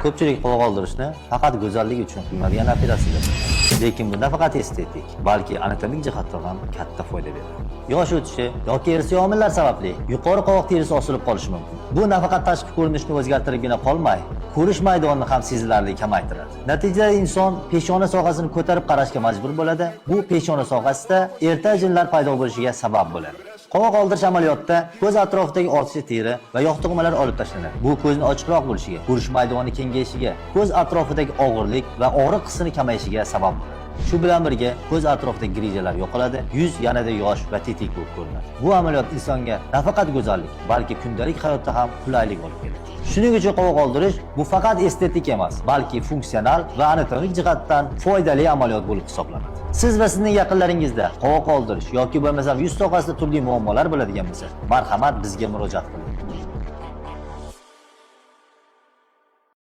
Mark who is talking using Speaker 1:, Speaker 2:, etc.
Speaker 1: Ko'pchilik qovoq oldirishni faqat go'zallik uchun qilinadigan operatsiyadir. Lekin bu nafaqat estetik, balki anatomik jihatdan ham katta foyda beradi. Yosh o'tishi yoki irsiy omillar sababli yuqori qovoq terisi osilib qolishi mumkin. Bu nafaqat tashqi ko'rinishni o'zgartiribgina qolmay, ko'rish maydonini ham sezilarli kamaytiradi. Natijada inson peshona sohasini ko'tarib qarashga majbur bo'ladi. Bu peshona sohasida erta ajinlar paydo bo'lishiga sabab bo'ladi. Qovoq oldirish amaliyotida ko'z atrofidagi ortiqcha teri va yog' to'qimalar olib tashlanadi. Bu ko'zni ochiqroq bo'lishiga, ko'rish maydoni kengayishiga, ko'z atrofidagi og'irlik va og'riq hissini kamayishiga sabab bo'ladi. Shu bilan birga ko'z atrofidagi grijalar yo'qoladi, yuz yanada yosh va tetik bo'lib ko'rinadi. Bu amaliyot insonga nafaqat go'zallik, balki kundalik hayotda ham qulaylik olib keladi. Shuning uchun qovoq oldirish bu faqat estetik emas, balki funksional va anatomik jihatdan foydali amaliyot bo'lib hisoblanadi. Siz va sizning yaqinlaringizda qovoq oldirish yoki bo'lmasa yuz sohasida turli muammolar bo'ladigan bo'lsa, marhamat bizga murojaat qiling.